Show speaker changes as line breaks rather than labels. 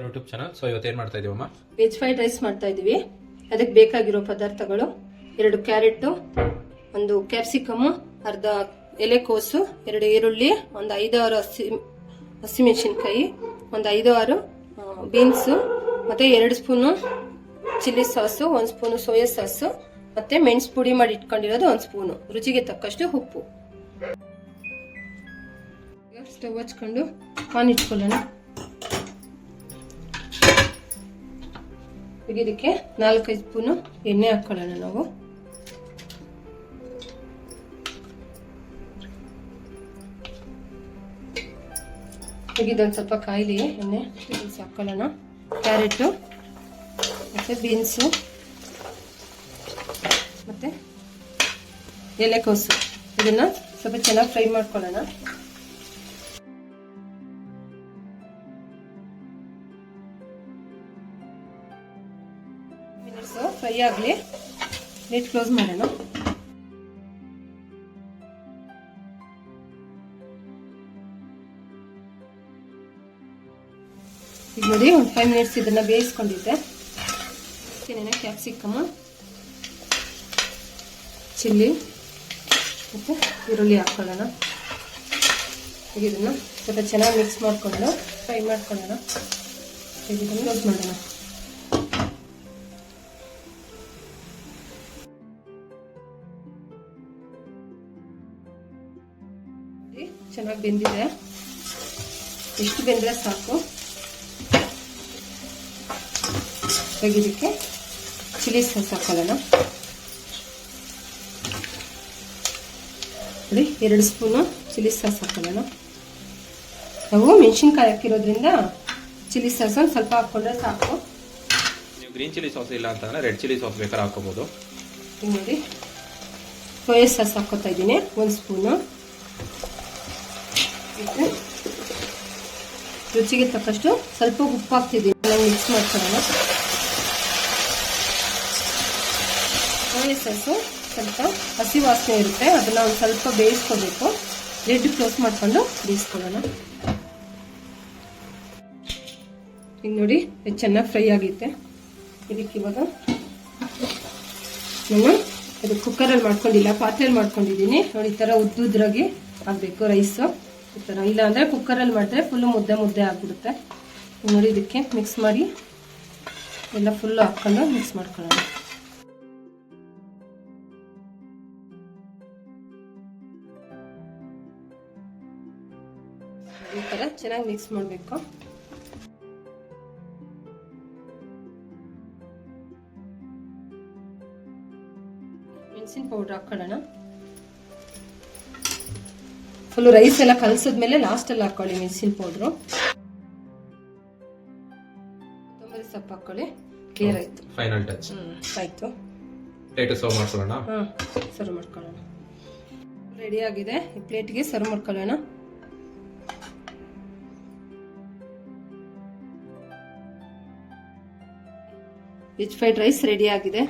YouTube channel. So ಇವತ್ತು ಏನ್ ಮಾಡ್ತಾ ಇದೀವಮ್ಮ?
ವೆಜ್ ಫ್ರೈಡ್ ರೈಸ್ ಮಾಡ್ತಾ ಇದೀವಿ. ಅದಕ್ಕೆ ಬೇಕಾಗಿರೋ ಪದಾರ್ಥಗಳು 2 ಕ್ಯಾರೆಟ್, 1 ಕ್ಯಾಪ್ಸಿಕಮ್, ಅರ್ಧ ಎಲೆಕೋಸು, 2 ಈರುಳ್ಳಿ, ಒಂದು 5-6 ಹಸಿಮೆಣಸಿನಕಾಯಿ, ಒಂದು 5-6 ಬೀನ್ಸ್, ಮತ್ತೆ 2 spoon chilli sauce, 1 spoon soya sauce, ಮತ್ತೆ ಮೆಣಸು ಪುಡಿ ಮಾಡಿ ಇಟ್ಕೊಂಡಿರೋದು 1 ಸ್ಪೂನು, ರುಚಿಗೆ ತಕ್ಕಷ್ಟು ಉಪ್ಪು. ಸ್ಟವ್ ಹಚ್ಕೊಂಡು ಪಾನ್ ಇಟ್ಕೊಳ್ಳೋಣ. ಇದಕ್ಕೆ 4-5 ಸ್ಪೂನು ಎಣ್ಣೆ ಹಾಕೊಳ್ಳೋಣ ನಾವು. ಇದೊಂದು ಸ್ವಲ್ಪ ಕಾಯಿಲಿ ಎಣ್ಣೆ ಹಾಕೊಳ್ಳೋಣ. ಕ್ಯಾರೆಟು ಮತ್ತೆ ಬೀನ್ಸು ಮತ್ತೆ ಎಲೆಕೋಸು ಇದನ್ನ ಸ್ವಲ್ಪ ಚೆನ್ನಾಗಿ ಫ್ರೈ ಮಾಡ್ಕೊಳ್ಳೋಣ. ಫ್ರೈ ಆಗಲಿ, ಲಿಡ್ ಕ್ಲೋಸ್ ಮಾಡೋಣ. ಈಗ ನೋಡಿ, ಒಂದು 5 ಮಿನಿಟ್ಸ್ ಇದನ್ನ ಬೇಯಿಸ್ಕೊಂಡಿದ್ದೆ. ಕ್ಯಾಪ್ಸಿಕಮ್, ಚಿಲ್ಲಿ ಮತ್ತೆ ಈರುಳ್ಳಿ ಹಾಕೊಳ್ಳೋಣ. ಈಗ ಇದನ್ನ ಸ್ವಲ್ಪ ಚೆನ್ನಾಗಿ ಮಿಕ್ಸ್ ಮಾಡ್ಕೊಂಡು ಫ್ರೈ ಮಾಡ್ಕೊಳ್ಳೋಣ. ಇದನ್ನ ಕ್ಲೋಸ್ ಮಾಡೋಣ. ಚೆನ್ನಾಗಿ ಬೆಂದಿದೆ, ಎಷ್ಟು ಬೆಂದ್ರೆ ಸಾಕು. ಇದಕ್ಕೆ ಚಿಲ್ಲಿ ಸಾಸ್ ಹಾಕೊಳ್ಳೋಣ. ನೋಡಿ, 2 ಸ್ಪೂನು ಚಿಲ್ಲಿ ಸಾಸ್ ಹಾಕೊಳ್ಳೋಣ. ನಾವು ಮೆಣಸಿನ್ಕಾಯಿ ಹಾಕಿರೋದ್ರಿಂದ ಚಿಲ್ಲಿ ಸಾಸ್ ಒಂದು ಸ್ವಲ್ಪ ಹಾಕೊಂಡ್ರೆ ಸಾಕು.
ನೀವು ಗ್ರೀನ್ ಚಿಲ್ಲಿ ಸಾಸ್ ಇಲ್ಲ ಅಂತಂದ್ರೆ ರೆಡ್ ಚಿಲ್ಲಿ ಸಾಸ್ ಬೇಕಾದ್ರೆ ಹಾಕೋಬಹುದು.
ಈಗ ನೋಡಿ, ಸೋಯಾ ಸಾಸ್ ಹಾಕೋತಾ ಇದ್ದೀನಿ 1 ಸ್ಪೂನು. ರುಚಿಗೆ ತಕ್ಕಷ್ಟು ಸ್ವಲ್ಪ ಉಪ್ಪು ಹಾಕ್ತಿದ್ದೀನಿ. ಮಿಕ್ಸ್ ಮಾಡ್ಕೊಳ್ಳೋಣ. ಸೋಯಾ ಸಾಸು ಸ್ವಲ್ಪ ಹಸಿ ವಾಸನೆ ಇರುತ್ತೆ, ಅದನ್ನ ಒಂದು ಸ್ವಲ್ಪ ಬೇಯಿಸ್ಕೋಬೇಕು. ಲಿಡ್ ಕ್ಲೋಸ್ ಮಾಡ್ಕೊಂಡು ಬೇಯಿಸ್ಕೊಳ್ಳೋಣ. ಈಗ ನೋಡಿ, ಇದು ಚೆನ್ನಾಗಿ ಫ್ರೈ ಆಗಿದೆ. ಇದಕ್ಕೆ ಇವಾಗ ನಾನು ಇದು ಕುಕ್ಕರಲ್ಲಿ ಮಾಡ್ಕೊಂಡಿಲ್ಲ, ಪಾತ್ರೆಯಲ್ಲಿ ಮಾಡ್ಕೊಂಡಿದ್ದೀನಿ. ನೋಡಿ, ಈ ಥರ ಉದ್ದುದ್ರಾಗಿ ಆಗಬೇಕು ರೈಸು. ಈ ಥರ, ಇಲ್ಲ ಅಂದರೆ ಕುಕ್ಕರಲ್ಲಿ ಮಾಡಿದ್ರೆ ಫುಲ್ಲು ಮುದ್ದೆ ಮುದ್ದೆ ಆಗಿಬಿಡುತ್ತೆ. ನೋಡಿ, ಇದಕ್ಕೆ ಮಿಕ್ಸ್ ಮಾಡಿ ಎಲ್ಲ ಫುಲ್ಲು ಹಾಕ್ಕೊಂಡು ಮಿಕ್ಸ್ ಮಾಡ್ಕೊಳ್ಳೋಣ. ಈ ಥರ ಚೆನ್ನಾಗಿ ಮಿಕ್ಸ್ ಮಾಡಬೇಕು. ಮೆಣಸಿನ ಪೌಡ್ರ್ ಹಾಕೊಳ್ಳೋಣ. ಫುಲ್ಲು ರೈಸ್ ಎಲ್ಲ ಕಲಸಿದ್ಮೇಲೆ ಲಾಸ್ಟಲ್ಲಿ ಹಾಕೊಳ್ಳಿ ಮೆಣಸಿನ ಪೌಡ್ರು. ಕೊತ್ತಂಬರಿ ಸೊಪ್ಪು ಹಾಕೊಳ್ಳಿ. ಕ್ಲಿಯರ್ ಆಯ್ತು,
ಫೈನಲ್ ಟಚ್
ಆಯ್ತು.
ಪ್ಲೇಟ್ ಸರ್ವ್ ಮಾಡ್ಕೊಳ್ಳೋಣ.
ಸರ್ವ್ ಮಾಡ್ಕೊಳ್ಳೋಣ. ರೆಡಿ ಆಗಿದೆ. ಈ ಪ್ಲೇಟ್ಗೆ ಸರ್ವ್ ಮಾಡ್ಕೊಳ್ಳೋಣ. ವೆಜ್ ಫ್ರೈಡ್ ರೈಸ್ ರೆಡಿ ಆಗಿದೆ.